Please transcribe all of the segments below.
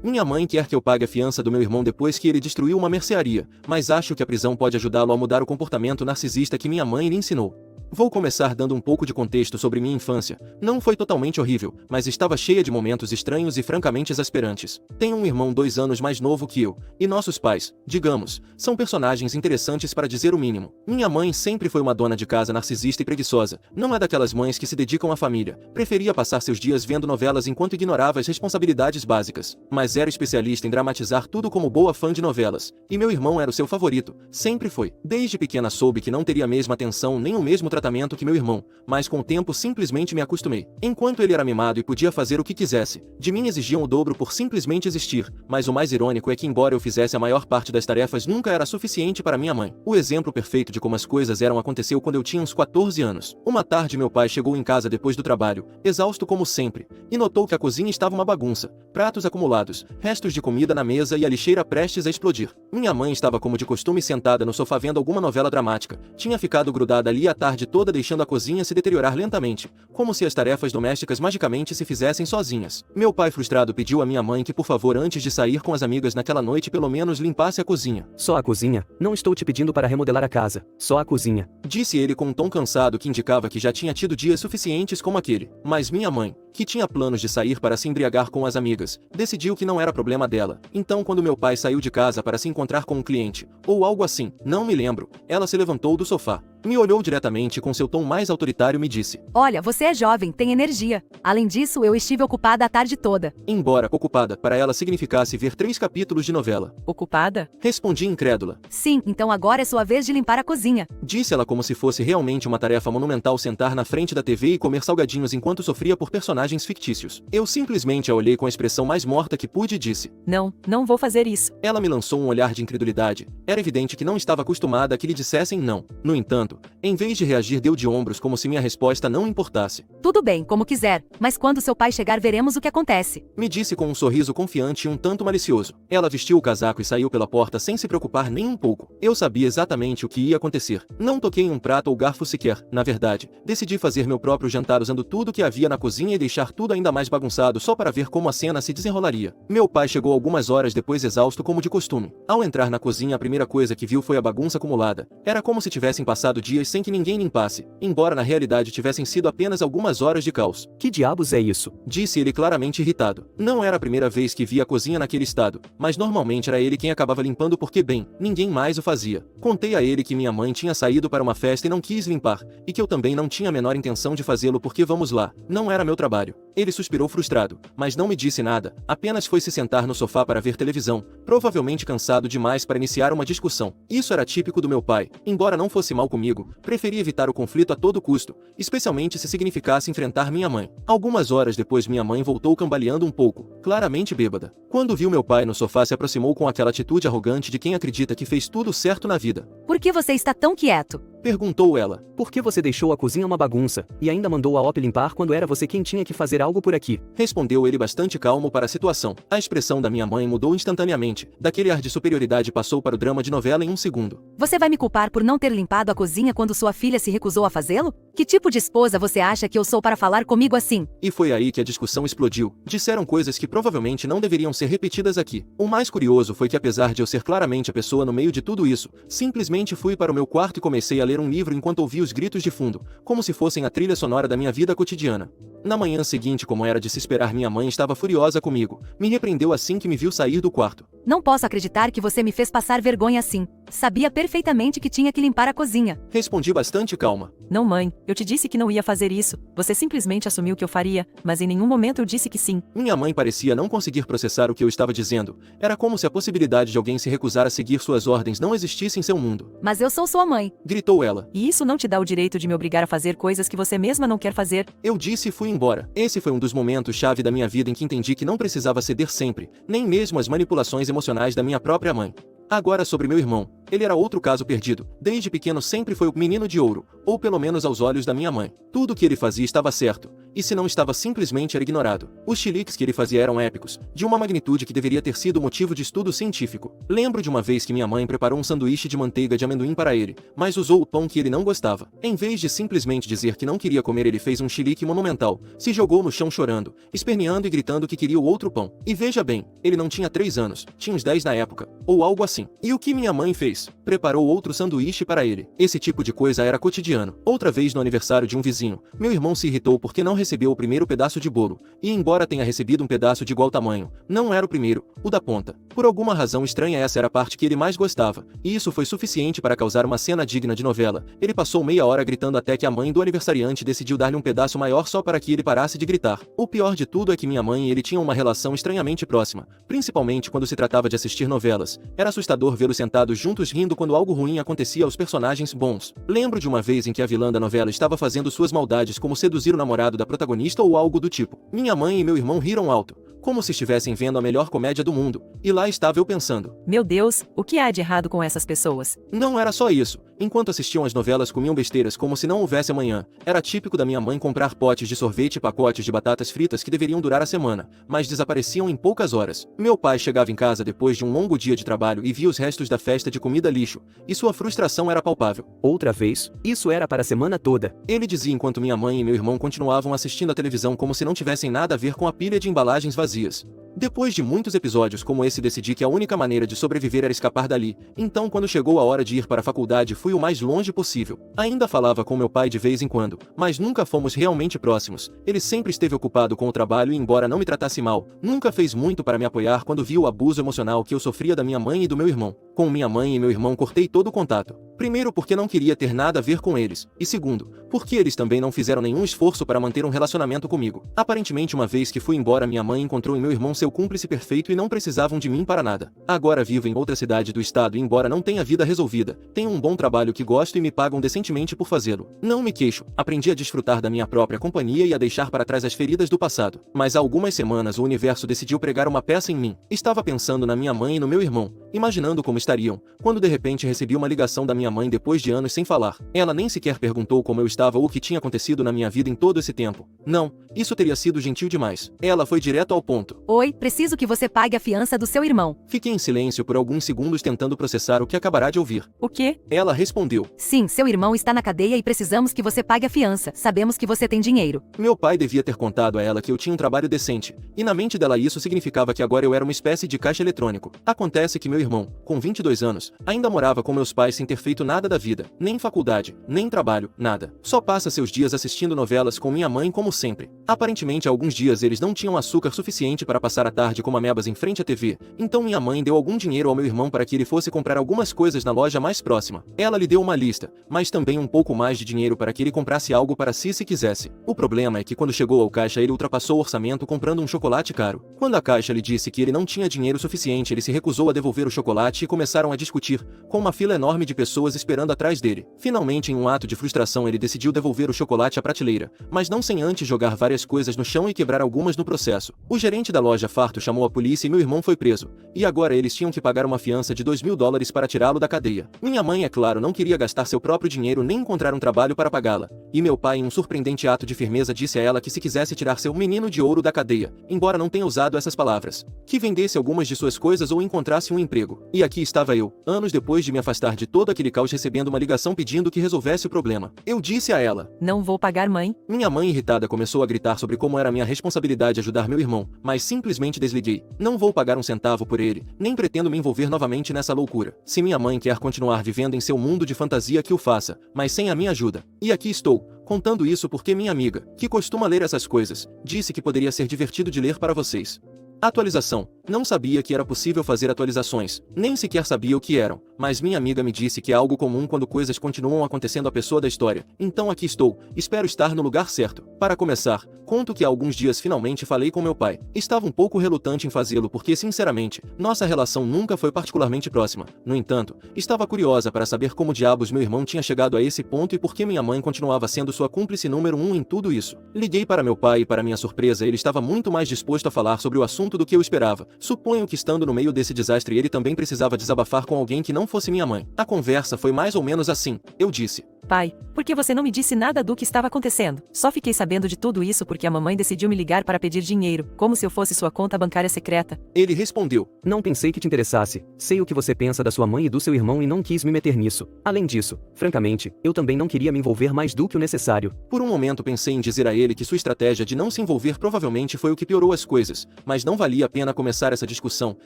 Minha mãe quer que eu pague a fiança do meu irmão depois que ele destruiu uma mercearia, mas acho que a prisão pode ajudá-lo a mudar o comportamento narcisista que minha mãe lhe ensinou. Vou começar dando um pouco de contexto sobre minha infância. Não foi totalmente horrível, mas estava cheia de momentos estranhos e francamente exasperantes. Tenho um irmão 2 anos mais novo que eu, e nossos pais, digamos, são personagens interessantes para dizer o mínimo. Minha mãe sempre foi uma dona de casa narcisista e preguiçosa. Não é daquelas mães que se dedicam à família. Preferia passar seus dias vendo novelas enquanto ignorava as responsabilidades básicas. Mas era especialista em dramatizar tudo como boa fã de novelas. E meu irmão era o seu favorito. Sempre foi. Desde pequena soube que não teria a mesma atenção nem o mesmo tratamento que meu irmão, mas com o tempo simplesmente me acostumei. Enquanto ele era mimado e podia fazer o que quisesse, de mim exigiam o dobro por simplesmente existir, mas o mais irônico é que embora eu fizesse a maior parte das tarefas nunca era suficiente para minha mãe. O exemplo perfeito de como as coisas eram aconteceu quando eu tinha uns 14 anos. Uma tarde meu pai chegou em casa depois do trabalho, exausto como sempre, e notou que a cozinha estava uma bagunça, pratos acumulados, restos de comida na mesa e a lixeira prestes a explodir. Minha mãe estava como de costume sentada no sofá vendo alguma novela dramática, tinha ficado grudada ali a tarde toda deixando a cozinha se deteriorar lentamente, como se as tarefas domésticas magicamente se fizessem sozinhas. Meu pai frustrado pediu à minha mãe que por favor antes de sair com as amigas naquela noite pelo menos limpasse a cozinha. Só a cozinha? Não estou te pedindo para remodelar a casa, só a cozinha. Disse ele com um tom cansado que indicava que já tinha tido dias suficientes como aquele. Mas minha mãe, que tinha planos de sair para se embriagar com as amigas, decidiu que não era problema dela. Então quando meu pai saiu de casa para se encontrar com um cliente, ou algo assim, não me lembro, ela se levantou do sofá. Me olhou diretamente e com seu tom mais autoritário me disse: Olha, você é jovem, tem energia. Além disso, eu estive ocupada a tarde toda. Embora ocupada para ela significasse ver 3 capítulos de novela. Ocupada? Respondi incrédula. Sim, então agora é sua vez de limpar a cozinha. Disse ela como se fosse realmente uma tarefa monumental sentar na frente da TV e comer salgadinhos enquanto sofria por personagens fictícios. Eu simplesmente a olhei com a expressão mais morta que pude e disse: Não vou fazer isso. Ela me lançou um olhar de incredulidade. Era evidente que não estava acostumada a que lhe dissessem não. No entanto, em vez de reagir deu de ombros como se minha resposta não importasse. Tudo bem, como quiser, mas quando seu pai chegar veremos o que acontece. Me disse com um sorriso confiante e um tanto malicioso. Ela vestiu o casaco e saiu pela porta sem se preocupar nem um pouco. Eu sabia exatamente o que ia acontecer. Não toquei em um prato ou garfo sequer. Na verdade, decidi fazer meu próprio jantar usando tudo que havia na cozinha e deixar tudo ainda mais bagunçado só para ver como a cena se desenrolaria. Meu pai chegou algumas horas depois exausto como de costume. Ao entrar na cozinha a primeira coisa que viu foi a bagunça acumulada. Era como se tivessem passado dias sem que ninguém limpasse, embora na realidade tivessem sido apenas algumas horas de caos. Que diabos é isso? Disse ele claramente irritado. Não era a primeira vez que via a cozinha naquele estado, mas normalmente era ele quem acabava limpando porque, bem, ninguém mais o fazia. Contei a ele que minha mãe tinha saído para uma festa e não quis limpar, e que eu também não tinha a menor intenção de fazê-lo porque vamos lá, não era meu trabalho. Ele suspirou frustrado, mas não me disse nada, apenas foi se sentar no sofá para ver televisão, provavelmente cansado demais para iniciar uma discussão. Isso era típico do meu pai, embora não fosse mal comigo, preferia evitar o conflito a todo custo, especialmente se significasse enfrentar minha mãe. Algumas horas depois minha mãe voltou cambaleando um pouco, claramente bêbada. Quando viu meu pai no sofá se aproximou com aquela atitude arrogante de quem acredita que fez tudo certo na vida. Por que você está tão quieto? Perguntou ela. Por que você deixou a cozinha uma bagunça, e ainda mandou a OP limpar quando era você quem tinha que fazer algo por aqui? Respondeu ele bastante calmo para a situação. A expressão da minha mãe mudou instantaneamente. Daquele ar de superioridade passou para o drama de novela em um segundo. Você vai me culpar por não ter limpado a cozinha quando sua filha se recusou a fazê-lo? Que tipo de esposa você acha que eu sou para falar comigo assim? E foi aí que a discussão explodiu. Disseram coisas que provavelmente não deveriam ser repetidas aqui. O mais curioso foi que apesar de eu ser claramente a pessoa no meio de tudo isso, simplesmente fui para o meu quarto e comecei a ler um livro enquanto ouvia os gritos de fundo, como se fossem a trilha sonora da minha vida cotidiana. Na manhã seguinte, como era de se esperar, minha mãe estava furiosa comigo. Me repreendeu assim que me viu sair do quarto. Não posso acreditar que você me fez passar vergonha assim. Sabia perfeitamente que tinha que limpar a cozinha. Respondi bastante calma. Não, mãe, eu te disse que não ia fazer isso. Você simplesmente assumiu que eu faria, mas em nenhum momento eu disse que sim. Minha mãe parecia não conseguir processar o que eu estava dizendo. Era como se a possibilidade de alguém se recusar a seguir suas ordens não existisse em seu mundo. Mas eu sou sua mãe. Gritou ela. E isso não te dá o direito de me obrigar a fazer coisas que você mesma não quer fazer. Eu disse e fui embora. Esse foi um dos momentos-chave da minha vida em que entendi que não precisava ceder sempre, nem mesmo às manipulações emocionais da minha própria mãe. Agora sobre meu irmão. Ele era outro caso perdido. Desde pequeno sempre foi o menino de ouro, ou pelo menos aos olhos da minha mãe. Tudo o que ele fazia estava certo, e se não estava simplesmente era ignorado. Os chiliques que ele fazia eram épicos, de uma magnitude que deveria ter sido motivo de estudo científico. Lembro de uma vez que minha mãe preparou um sanduíche de manteiga de amendoim para ele, mas usou o pão que ele não gostava. Em vez de simplesmente dizer que não queria comer, ele fez um chilique monumental, se jogou no chão chorando, esperneando e gritando que queria o outro pão. E veja bem, ele não tinha 3 anos, tinha uns 10 na época, ou algo assim. E o que minha mãe fez? Preparou outro sanduíche para ele. Esse tipo de coisa era cotidiano. Outra vez no aniversário de um vizinho, meu irmão se irritou porque não recebeu o primeiro pedaço de bolo, e embora tenha recebido um pedaço de igual tamanho, não era o primeiro, o da ponta. Por alguma razão estranha essa era a parte que ele mais gostava, e isso foi suficiente para causar uma cena digna de novela. Ele passou meia hora gritando até que a mãe do aniversariante decidiu dar-lhe um pedaço maior só para que ele parasse de gritar. O pior de tudo é que minha mãe e ele tinham uma relação estranhamente próxima, principalmente quando se tratava de assistir novelas. Era assustador vê-los sentados juntos rindo quando algo ruim acontecia aos personagens bons. Lembro de uma vez em que a vilã da novela estava fazendo suas maldades, como seduzir o namorado da protagonista ou algo do tipo. Minha mãe e meu irmão riram alto, como se estivessem vendo a melhor comédia do mundo, e lá estava eu pensando: Meu Deus, o que há de errado com essas pessoas? Não era só isso. Enquanto assistiam as novelas, comiam besteiras como se não houvesse amanhã. Era típico da minha mãe comprar potes de sorvete e pacotes de batatas fritas que deveriam durar a semana, mas desapareciam em poucas horas. Meu pai chegava em casa depois de um longo dia de trabalho e via os restos da festa de comida lixo, e sua frustração era palpável. Outra vez, isso era para a semana toda. Ele dizia enquanto minha mãe e meu irmão continuavam assistindo a televisão como se não tivessem nada a ver com a pilha de embalagens vazias. Depois de muitos episódios como esse, decidi que a única maneira de sobreviver era escapar dali. Então, quando chegou a hora de ir para a faculdade, fui o mais longe possível. Ainda falava com meu pai de vez em quando, mas nunca fomos realmente próximos. Ele sempre esteve ocupado com o trabalho e, embora não me tratasse mal, nunca fez muito para me apoiar quando viu o abuso emocional que eu sofria da minha mãe e do meu irmão. Com minha mãe e meu irmão cortei todo o contato. Primeiro, porque não queria ter nada a ver com eles, e segundo, porque eles também não fizeram nenhum esforço para manter um relacionamento comigo. Aparentemente, uma vez que fui embora, minha mãe encontrou em meu irmão seu cúmplice perfeito e não precisavam de mim para nada. Agora vivo em outra cidade do estado e, embora não tenha vida resolvida, tenho um bom trabalho que gosto e me pagam decentemente por fazê-lo. Não me queixo, aprendi a desfrutar da minha própria companhia e a deixar para trás as feridas do passado. Mas há algumas semanas o universo decidiu pregar uma peça em mim. Estava pensando na minha mãe e no meu irmão, imaginando como estariam, quando de repente recebi uma ligação da minha mãe depois de anos sem falar. Ela nem sequer perguntou como eu estava ou o que tinha acontecido na minha vida em todo esse tempo. Não, isso teria sido gentil demais. Ela foi direto ao ponto. Oi, preciso que você pague a fiança do seu irmão. Fiquei em silêncio por alguns segundos tentando processar o que acabará de ouvir. O quê? Ela respondeu. Sim, seu irmão está na cadeia e precisamos que você pague a fiança. Sabemos que você tem dinheiro. Meu pai devia ter contado a ela que eu tinha um trabalho decente, e na mente dela isso significava que agora eu era uma espécie de caixa eletrônico. Acontece que meu irmão, com 22 anos, ainda morava com meus pais sem ter feito nada da vida, nem faculdade, nem trabalho, nada. Só passa seus dias assistindo novelas com minha mãe como sempre. Aparentemente, há alguns dias eles não tinham açúcar suficiente para passar a tarde como amebas em frente à TV, então minha mãe deu algum dinheiro ao meu irmão para que ele fosse comprar algumas coisas na loja mais próxima. Ela lhe deu uma lista, mas também um pouco mais de dinheiro para que ele comprasse algo para si se quisesse. O problema é que quando chegou ao caixa ele ultrapassou o orçamento comprando um chocolate caro. Quando a caixa lhe disse que ele não tinha dinheiro suficiente, ele se recusou a devolver o chocolate e começaram a discutir, com uma fila enorme de pessoas esperando atrás dele. Finalmente, em um ato de frustração, ele decidiu devolver o chocolate à prateleira, mas não sem antes jogar várias coisas no chão e quebrar algumas no processo. O gerente da loja farto chamou a polícia e meu irmão foi preso. E agora eles tinham que pagar uma fiança de $2.000 para tirá-lo da cadeia. Minha mãe, é claro, não queria gastar seu próprio dinheiro nem encontrar um trabalho para pagá-la. E meu pai, em um surpreendente ato de firmeza, disse a ela que se quisesse tirar seu menino de ouro da cadeia, embora não tenha usado essas palavras, que vendesse algumas de suas coisas ou encontrasse um emprego. E aqui estava eu, anos depois de me afastar de todo aquele caos, recebendo uma ligação pedindo que resolvesse o problema. Eu disse a ela: Não vou pagar, mãe. Minha mãe, irritada, começou a gritar sobre como era minha responsabilidade ajudar meu irmão, mas simplesmente desliguei. Não vou pagar um centavo por ele, nem pretendo me envolver novamente nessa loucura. Se minha mãe quer continuar vivendo em seu mundo de fantasia, que o faça, mas sem a minha ajuda. E aqui estou, contando isso porque minha amiga, que costuma ler essas coisas, disse que poderia ser divertido de ler para vocês. Atualização. Não sabia que era possível fazer atualizações, nem sequer sabia o que eram, mas minha amiga me disse que é algo comum quando coisas continuam acontecendo à pessoa da história. Então aqui estou, espero estar no lugar certo. Para começar, conto que há alguns dias finalmente falei com meu pai. Estava um pouco relutante em fazê-lo porque, sinceramente, nossa relação nunca foi particularmente próxima. No entanto, estava curiosa para saber como diabos meu irmão tinha chegado a esse ponto e por que minha mãe continuava sendo sua cúmplice número 1 em tudo isso. Liguei para meu pai e, para minha surpresa, ele estava muito mais disposto a falar sobre o assunto do que eu esperava. Suponho que, estando no meio desse desastre, ele também precisava desabafar com alguém que não fosse minha mãe. A conversa foi mais ou menos assim. Eu disse: Pai, por que você não me disse nada do que estava acontecendo? Só fiquei sabendo de tudo isso porque a mamãe decidiu me ligar para pedir dinheiro, como se eu fosse sua conta bancária secreta. Ele respondeu. Não pensei que te interessasse. Sei o que você pensa da sua mãe e do seu irmão e não quis me meter nisso. Além disso, francamente, eu também não queria me envolver mais do que o necessário. Por um momento pensei em dizer a ele que sua estratégia de não se envolver provavelmente foi o que piorou as coisas, mas não valia a pena começar essa discussão,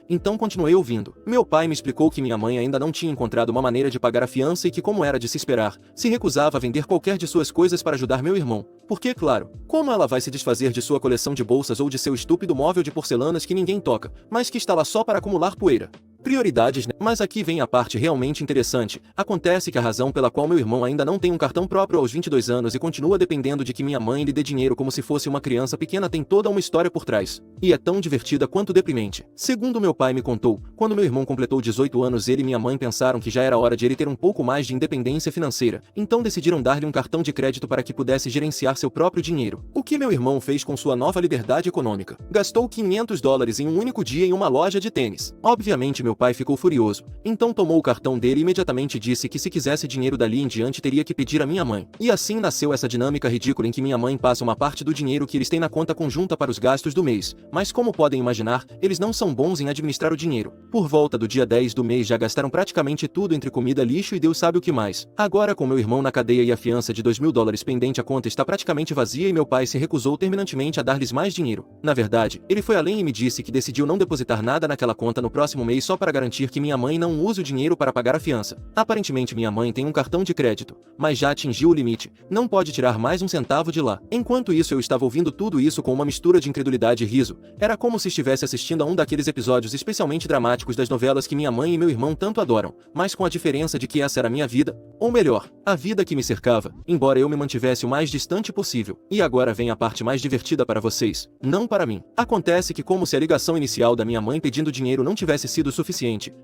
então continuei ouvindo. Meu pai me explicou que minha mãe ainda não tinha encontrado uma maneira de pagar a fiança e que, como era de se esperar, se recusava a vender qualquer de suas coisas para ajudar meu irmão. Porque, claro, como ela vai se desfazer de sua coleção de bolsas ou de seu estúpido móvel de porcelanas que ninguém toca, mas que está lá só para acumular poeira? Prioridades, né? Mas aqui vem a parte realmente interessante. Acontece que a razão pela qual meu irmão ainda não tem um cartão próprio aos 22 anos e continua dependendo de que minha mãe lhe dê dinheiro como se fosse uma criança pequena tem toda uma história por trás. E é tão divertida quanto deprimente. Segundo meu pai me contou, quando meu irmão completou 18 anos ele e minha mãe pensaram que já era hora de ele ter um pouco mais de independência financeira, então decidiram dar-lhe um cartão de crédito para que pudesse gerenciar seu próprio dinheiro. O que meu irmão fez com sua nova liberdade econômica? Gastou $500 em um único dia em uma loja de tênis. Obviamente meu pai ficou furioso, então tomou o cartão dele e imediatamente disse que se quisesse dinheiro dali em diante teria que pedir à minha mãe. E assim nasceu essa dinâmica ridícula em que minha mãe passa uma parte do dinheiro que eles têm na conta conjunta para os gastos do mês, mas como podem imaginar, eles não são bons em administrar o dinheiro. Por volta do dia 10 do mês já gastaram praticamente tudo entre comida, lixo e Deus sabe o que mais. Agora com meu irmão na cadeia e a fiança de $2.000 pendente, a conta está praticamente vazia e meu pai se recusou terminantemente a dar-lhes mais dinheiro. Na verdade, ele foi além e me disse que decidiu não depositar nada naquela conta no próximo mês só para garantir que minha mãe não use o dinheiro para pagar a fiança. Aparentemente minha mãe tem um cartão de crédito, mas já atingiu o limite, não pode tirar mais um centavo de lá. Enquanto isso eu estava ouvindo tudo isso com uma mistura de incredulidade e riso. Era como se estivesse assistindo a um daqueles episódios especialmente dramáticos das novelas que minha mãe e meu irmão tanto adoram, mas com a diferença de que essa era a minha vida, ou melhor, a vida que me cercava, embora eu me mantivesse o mais distante possível. E agora vem a parte mais divertida para vocês, não para mim. Acontece que como se a ligação inicial da minha mãe pedindo dinheiro não tivesse sido suficiente,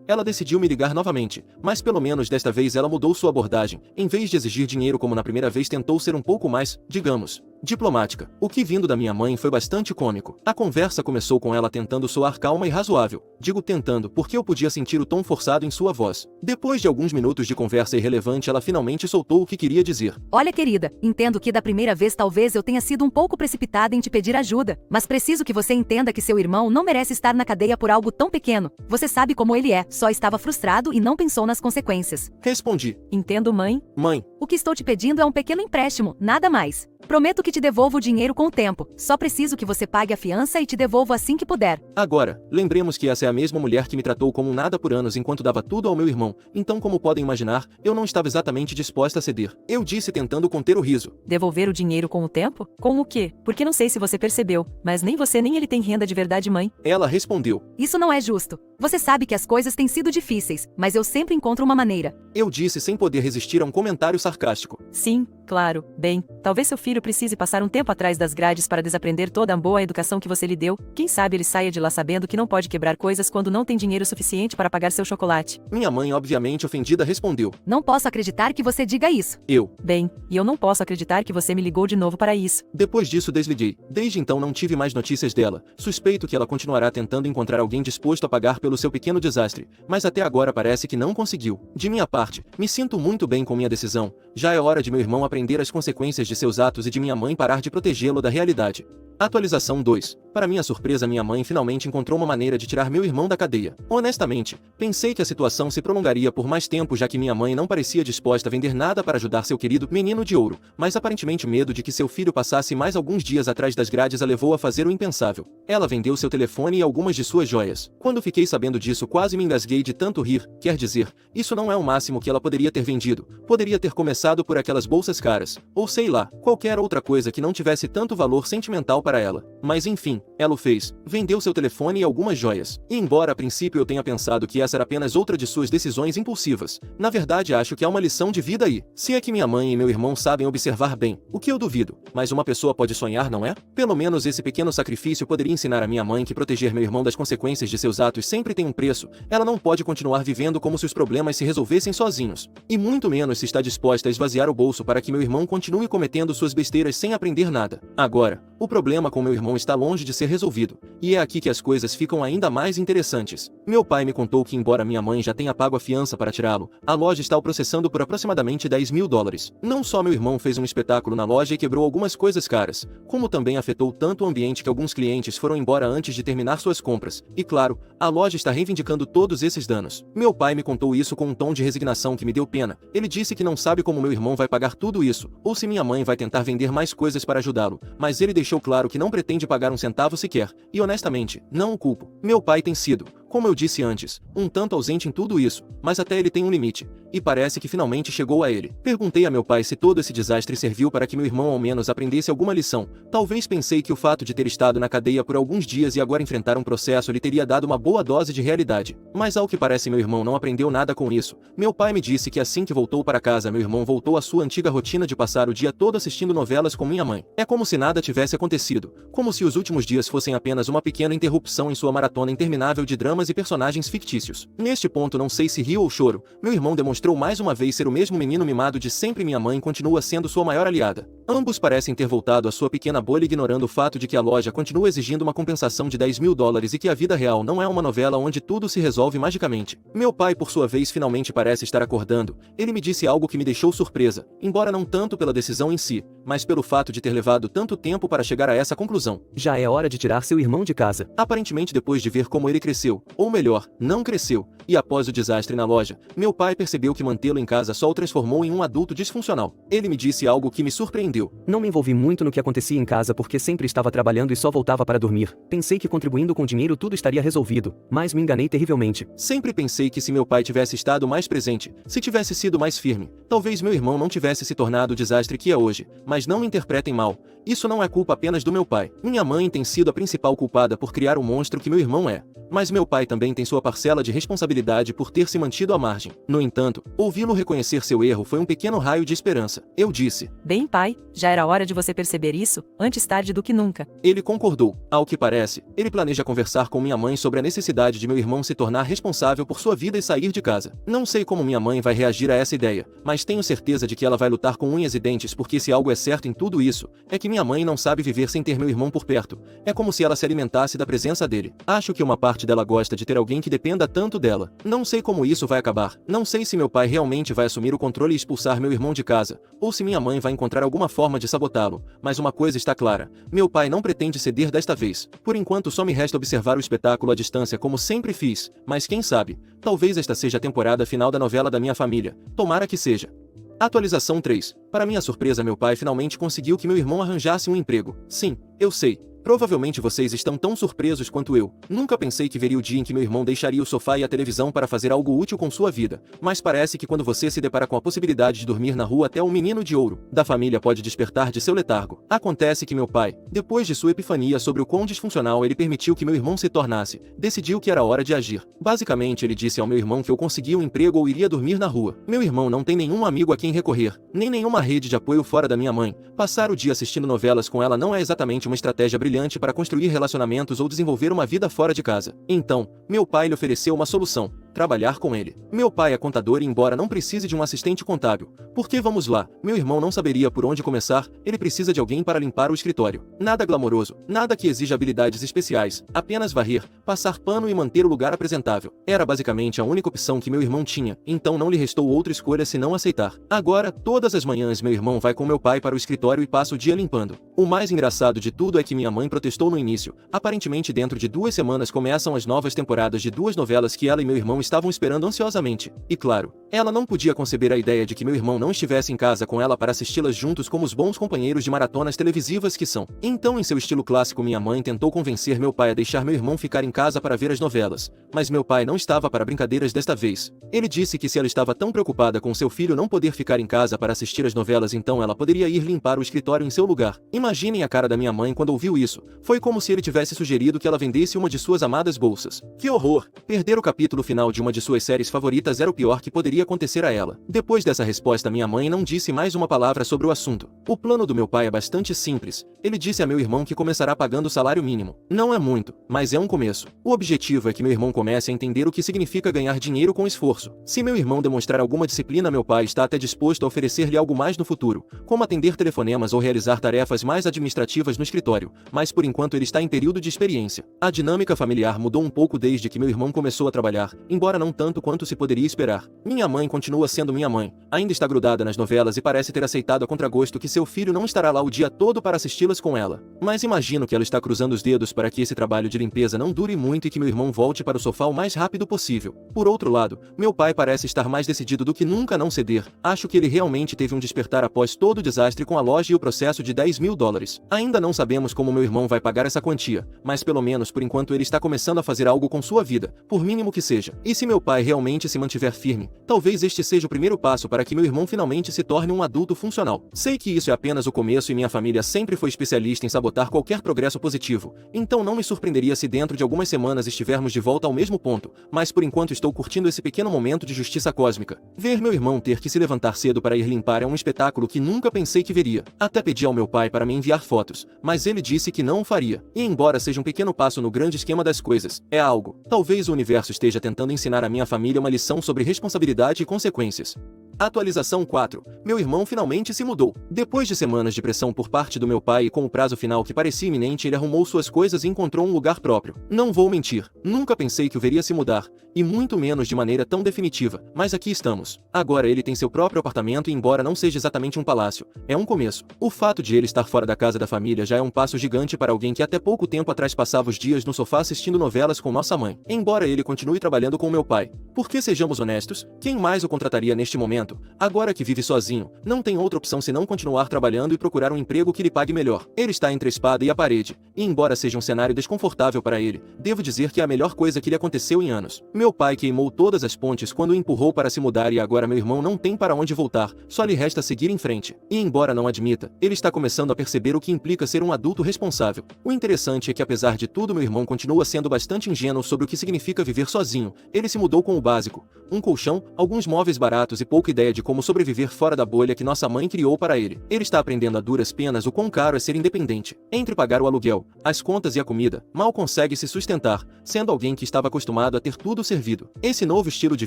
ela decidiu me ligar novamente, mas pelo menos desta vez ela mudou sua abordagem. Em vez de exigir dinheiro como na primeira vez, tentou ser um pouco mais, digamos, diplomática, o que vindo da minha mãe foi bastante cômico. A conversa começou com ela tentando soar calma e razoável. Digo tentando porque eu podia sentir o tom forçado em sua voz. Depois de alguns minutos de conversa irrelevante, ela finalmente soltou o que queria dizer. Olha, querida, entendo que da primeira vez talvez eu tenha sido um pouco precipitada em te pedir ajuda, mas preciso que você entenda que seu irmão não merece estar na cadeia por algo tão pequeno. Você sabe como ele é, só estava frustrado e não pensou nas consequências. Respondi. Entendo, mãe. Mãe, O que estou te pedindo é um pequeno empréstimo, nada mais. Prometo que te devolvo o dinheiro com o tempo. Só preciso que você pague a fiança e te devolvo assim que puder. agora, lembremos que essa é a mesma mulher que me tratou como um nada por anos enquanto dava tudo ao meu irmão, então como podem imaginar, eu não estava exatamente disposta a ceder. Eu disse tentando conter o riso. Devolver o dinheiro com o tempo? Com o quê? Porque não sei se você percebeu, mas nem você nem ele tem renda de verdade, mãe. Ela respondeu. Isso não é justo. Você sabe que as coisas têm sido difíceis, mas eu sempre encontro uma maneira. Eu disse sem poder resistir a um comentário sarcástico. Sim, claro. Bem, talvez seu filho precise passar um tempo atrás das grades para desaprender toda a boa educação que você lhe deu. Quem sabe ele saia de lá sabendo que não pode quebrar coisas quando não tem dinheiro suficiente para pagar seu chocolate. Minha mãe, obviamente ofendida, respondeu. Não posso acreditar que você diga isso. Eu. Bem, e eu não posso acreditar que você me ligou de novo para isso. Depois disso desliguei. Desde então não tive mais notícias dela. Suspeito que ela continuará tentando encontrar alguém disposto a pagar pelo seu pequeno desastre, mas até agora parece que não conseguiu. De minha parte, me sinto muito bem com minha decisão. Já é hora de meu irmão aprender as consequências de seus atos e de minha mãe parar de protegê-lo da realidade. Atualização 2. Para minha surpresa, minha mãe finalmente encontrou uma maneira de tirar meu irmão da cadeia. Honestamente, pensei que a situação se prolongaria por mais tempo, já que minha mãe não parecia disposta a vender nada para ajudar seu querido menino de ouro, mas aparentemente o medo de que seu filho passasse mais alguns dias atrás das grades a levou a fazer o impensável. Ela vendeu seu telefone e algumas de suas joias. Quando fiquei sabendo disso, quase me engasguei de tanto rir. Quer dizer, isso não é o máximo que ela poderia ter vendido. Poderia ter começado por aquelas bolsas caras, ou sei lá, qualquer outra coisa que não tivesse tanto valor sentimental para ela. Mas enfim, ela o fez. Vendeu seu telefone e algumas joias. E embora a princípio eu tenha pensado que essa era apenas outra de suas decisões impulsivas, na verdade acho que há uma lição de vida aí. Se é que minha mãe e meu irmão sabem observar bem, o que eu duvido, mas uma pessoa pode sonhar, não é? Pelo menos esse pequeno sacrifício poderia ensinar a minha mãe que proteger meu irmão das consequências de seus atos sempre tem um preço. Ela não pode continuar vivendo como se os problemas se resolvessem sozinhos. E muito menos se está disposta a esvaziar o bolso para que meu irmão continue cometendo suas besteiras sem aprender nada. Agora, o problema com meu irmão está longe de ser resolvido. E é aqui que as coisas ficam ainda mais interessantes. Meu pai me contou que embora minha mãe já tenha pago a fiança para tirá-lo, a loja está o processando por aproximadamente $10.000. Não só meu irmão fez um espetáculo na loja e quebrou algumas coisas caras, como também afetou tanto o ambiente que alguns clientes foram embora antes de terminar suas compras. E claro, a loja está reivindicando todos esses danos. Meu pai me contou isso com um tom de resignação que me deu pena. Ele disse que não sabe como meu irmão vai pagar tudo isso, ou se minha mãe vai tentar vender mais coisas para ajudá-lo, mas ele deixou claro que não pretende pagar um centavo sequer, e honestamente, não o culpo. Meu pai tem sido, como eu disse antes, um tanto ausente em tudo isso, mas até ele tem um limite, e parece que finalmente chegou a ele. Perguntei a meu pai se todo esse desastre serviu para que meu irmão ao menos aprendesse alguma lição. Talvez pensei que o fato de ter estado na cadeia por alguns dias e agora enfrentar um processo lhe teria dado uma boa dose de realidade. Mas ao que parece meu irmão não aprendeu nada com isso. Meu pai me disse que assim que voltou para casa meu irmão voltou à sua antiga rotina de passar o dia todo assistindo novelas com minha mãe. É como se nada tivesse acontecido, como se os últimos dias fossem apenas uma pequena interrupção em sua maratona interminável de dramas e personagens fictícios. Neste ponto não sei se rio ou choro, meu irmão demonstrou mais uma vez ser o mesmo menino mimado de sempre. Minha mãe continua sendo sua maior aliada. Ambos parecem ter voltado à sua pequena bolha ignorando o fato de que a loja continua exigindo uma compensação de $10.000 e que a vida real não é uma novela onde tudo se resolve magicamente. Meu pai por sua vez finalmente parece estar acordando. Ele me disse algo que me deixou surpresa, embora não tanto pela decisão em si, mas pelo fato de ter levado tanto tempo para chegar a essa conclusão. Já é hora de tirar seu irmão de casa. Aparentemente depois de ver como ele cresceu, ou melhor, não cresceu, e após o desastre na loja, meu pai percebeu que mantê-lo em casa só o transformou em um adulto disfuncional. Ele me disse algo que me surpreendeu. Não me envolvi muito no que acontecia em casa porque sempre estava trabalhando e só voltava para dormir. Pensei que contribuindo com dinheiro tudo estaria resolvido, mas me enganei terrivelmente. Sempre pensei que se meu pai tivesse estado mais presente, se tivesse sido mais firme, talvez meu irmão não tivesse se tornado o desastre que é hoje. Mas não me interpretem mal. Isso não é culpa apenas do meu pai. Minha mãe tem sido a principal culpada por criar o monstro que meu irmão é. Mas meu pai também tem sua parcela de responsabilidade por ter se mantido à margem. No entanto, ouvi-lo reconhecer seu erro foi um pequeno raio de esperança. Eu disse: Bem, pai, já era hora de você perceber isso, antes tarde do que nunca. Ele concordou. Ao que parece, ele planeja conversar com minha mãe sobre a necessidade de meu irmão se tornar responsável por sua vida e sair de casa. Não sei como minha mãe vai reagir a essa ideia, mas tenho certeza de que ela vai lutar com unhas e dentes porque se algo é certo em tudo isso, é que minha mãe não sabe viver sem ter meu irmão por perto. É como se ela se alimentasse da presença dele. Acho que uma parte dela gosta de ter alguém que dependa tanto dela. Não sei como isso vai acabar. Não sei se meu pai realmente vai assumir o controle e expulsar meu irmão de casa, ou se minha mãe vai encontrar alguma forma de sabotá-lo. Mas uma coisa está clara: meu pai não pretende ceder desta vez. Por enquanto só me resta observar o espetáculo à distância como sempre fiz, mas quem sabe, talvez esta seja a temporada final da novela da minha família. Tomara que seja. Atualização 3. Para minha surpresa, meu pai finalmente conseguiu que meu irmão arranjasse um emprego. Sim, eu sei. Provavelmente vocês estão tão surpresos quanto eu. Nunca pensei que veria o dia em que meu irmão deixaria o sofá e a televisão para fazer algo útil com sua vida. Mas parece que quando você se depara com a possibilidade de dormir na rua, até o menino de ouro da família pode despertar de seu letargo. Acontece que meu pai, depois de sua epifania sobre o quão disfuncional ele permitiu que meu irmão se tornasse, decidiu que era hora de agir. Basicamente ele disse ao meu irmão que eu conseguia um emprego ou iria dormir na rua. Meu irmão não tem nenhum amigo a quem recorrer, nem nenhuma rede de apoio fora da minha mãe. Passar o dia assistindo novelas com ela não é exatamente uma estratégia brilhante para construir relacionamentos ou desenvolver uma vida fora de casa. Então, meu pai lhe ofereceu uma solução: trabalhar com ele. Meu pai é contador e embora não precise de um assistente contábil, porque vamos lá, meu irmão não saberia por onde começar, ele precisa de alguém para limpar o escritório. Nada glamouroso, nada que exija habilidades especiais, apenas varrer, passar pano e manter o lugar apresentável. Era basicamente a única opção que meu irmão tinha, então não lhe restou outra escolha senão aceitar. Agora, todas as manhãs meu irmão vai com meu pai para o escritório e passa o dia limpando. O mais engraçado de tudo é que minha mãe protestou no início. Aparentemente dentro de 2 semanas começam as novas temporadas de 2 novelas que ela e meu irmão estavam esperando ansiosamente. E claro, ela não podia conceber a ideia de que meu irmão não estivesse em casa com ela para assisti-las juntos como os bons companheiros de maratonas televisivas que são. Então, em seu estilo clássico, minha mãe tentou convencer meu pai a deixar meu irmão ficar em casa para ver as novelas. Mas meu pai não estava para brincadeiras desta vez. Ele disse que se ela estava tão preocupada com seu filho não poder ficar em casa para assistir as novelas, então ela poderia ir limpar o escritório em seu lugar. Imaginem a cara da minha mãe quando ouviu isso. Foi como se ele tivesse sugerido que ela vendesse uma de suas amadas bolsas. Que horror! Perder o capítulo final de uma de suas séries favoritas era o pior que poderia acontecer a ela. Depois dessa resposta, minha mãe não disse mais uma palavra sobre o assunto. O plano do meu pai é bastante simples. Ele disse a meu irmão que começará pagando o salário mínimo. Não é muito, mas é um começo. O objetivo é que meu irmão comece a entender o que significa ganhar dinheiro com esforço. Se meu irmão demonstrar alguma disciplina, meu pai está até disposto a oferecer-lhe algo mais no futuro, como atender telefonemas ou realizar tarefas mais mais administrativas no escritório, mas por enquanto ele está em período de experiência. A dinâmica familiar mudou um pouco desde que meu irmão começou a trabalhar, embora não tanto quanto se poderia esperar. Minha mãe continua sendo minha mãe, ainda está grudada nas novelas e parece ter aceitado a contragosto que seu filho não estará lá o dia todo para assisti-las com ela. Mas imagino que ela está cruzando os dedos para que esse trabalho de limpeza não dure muito e que meu irmão volte para o sofá o mais rápido possível. Por outro lado, meu pai parece estar mais decidido do que nunca a não ceder. Acho que ele realmente teve um despertar após todo o desastre com a loja e o processo de $10.000. Ainda não sabemos como meu irmão vai pagar essa quantia, mas pelo menos por enquanto ele está começando a fazer algo com sua vida, por mínimo que seja. E se meu pai realmente se mantiver firme, talvez este seja o primeiro passo para que meu irmão finalmente se torne um adulto funcional. Sei que isso é apenas o começo e minha família sempre foi especialista em sabotar qualquer progresso positivo, então não me surpreenderia se dentro de algumas semanas estivermos de volta ao mesmo ponto, mas por enquanto estou curtindo esse pequeno momento de justiça cósmica. Ver meu irmão ter que se levantar cedo para ir limpar é um espetáculo que nunca pensei que veria. Até pedi ao meu pai para me enviar fotos, mas ele disse que não o faria. E embora seja um pequeno passo no grande esquema das coisas, é algo. Talvez o universo esteja tentando ensinar à minha família uma lição sobre responsabilidade e consequências. Atualização 4. Meu irmão finalmente se mudou. Depois de semanas de pressão por parte do meu pai e com o prazo final que parecia iminente, ele arrumou suas coisas e encontrou um lugar próprio. Não vou mentir, nunca pensei que o veria se mudar, e muito menos de maneira tão definitiva, mas aqui estamos. Agora ele tem seu próprio apartamento e embora não seja exatamente um palácio, é um começo. O fato de ele estar fora da casa da família já é um passo gigante para alguém que até pouco tempo atrás passava os dias no sofá assistindo novelas com nossa mãe. Embora ele continue trabalhando com meu pai. Porque sejamos honestos, quem mais o contrataria neste momento? Agora que vive sozinho, não tem outra opção senão continuar trabalhando e procurar um emprego que lhe pague melhor. Ele está entre a espada e a parede, e embora seja um cenário desconfortável para ele, devo dizer que é a melhor coisa que lhe aconteceu em anos. Meu pai queimou todas as pontes quando o empurrou para se mudar e agora meu irmão não tem para onde voltar, só lhe resta seguir em frente. E embora não admita, ele está começando a perceber o que implica ser um adulto responsável. O interessante é que apesar de tudo meu irmão continua sendo bastante ingênuo sobre o que significa viver sozinho. Ele se mudou com o básico, um colchão, alguns móveis baratos e pouca ideia de como sobreviver fora da bolha que nossa mãe criou para ele. Ele está aprendendo a duras penas o quão caro é ser independente. Entre pagar o aluguel, as contas e a comida, mal consegue se sustentar, sendo alguém que estava acostumado a ter tudo servido. Esse novo estilo de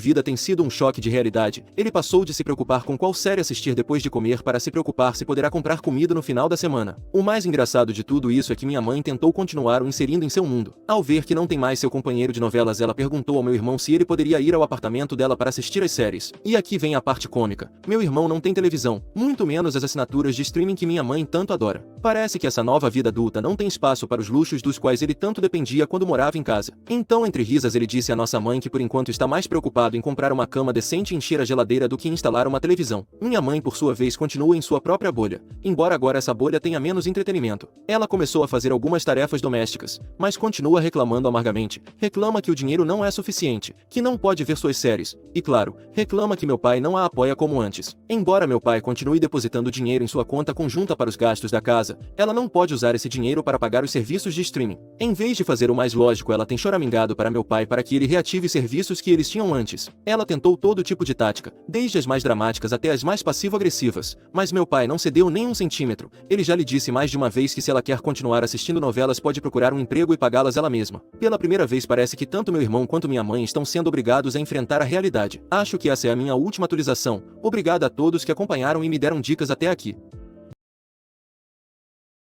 vida tem sido um choque de realidade. Ele passou de se preocupar com qual série assistir depois de comer para se preocupar se poderá comprar comida no final da semana. O mais engraçado de tudo isso é que minha mãe tentou continuar o inserindo em seu mundo. Ao ver que não tem mais seu companheiro de novelas, ela perguntou ao meu irmão se ele poderia ir ao apartamento dela para assistir às séries. E aqui vem a parte cômica. Meu irmão não tem televisão, muito menos as assinaturas de streaming que minha mãe tanto adora. Parece que essa nova vida adulta não tem espaço para os luxos dos quais ele tanto dependia quando morava em casa. Então, entre risas, ele disse à nossa mãe que por enquanto está mais preocupado em comprar uma cama decente e encher a geladeira do que instalar uma televisão. Minha mãe, por sua vez, continua em sua própria bolha, embora agora essa bolha tenha menos entretenimento. Ela começou a fazer algumas tarefas domésticas, mas continua reclamando amargamente. Reclama que o dinheiro não é suficiente, que não pode ver suas séries, e claro, reclama que meu pai não a apoia como antes. Embora meu pai continue depositando dinheiro em sua conta conjunta para os gastos da casa, ela não pode usar esse dinheiro para pagar os serviços de streaming. Em vez de fazer o mais lógico, ela tem choramingado para meu pai para que ele reative os serviços que eles tinham antes. Ela tentou todo tipo de tática, desde as mais dramáticas até as mais passivo-agressivas, mas meu pai não cedeu nem um centímetro. Ele já lhe disse mais de uma vez que se ela quer continuar assistindo novelas pode procurar um emprego e pagá-las ela mesma. Pela primeira vez parece que tanto meu irmão quanto minha mãe estão sendo obrigados a enfrentar a realidade. Acho que essa é a minha última atualização. Obrigado a todos que acompanharam e me deram dicas até aqui.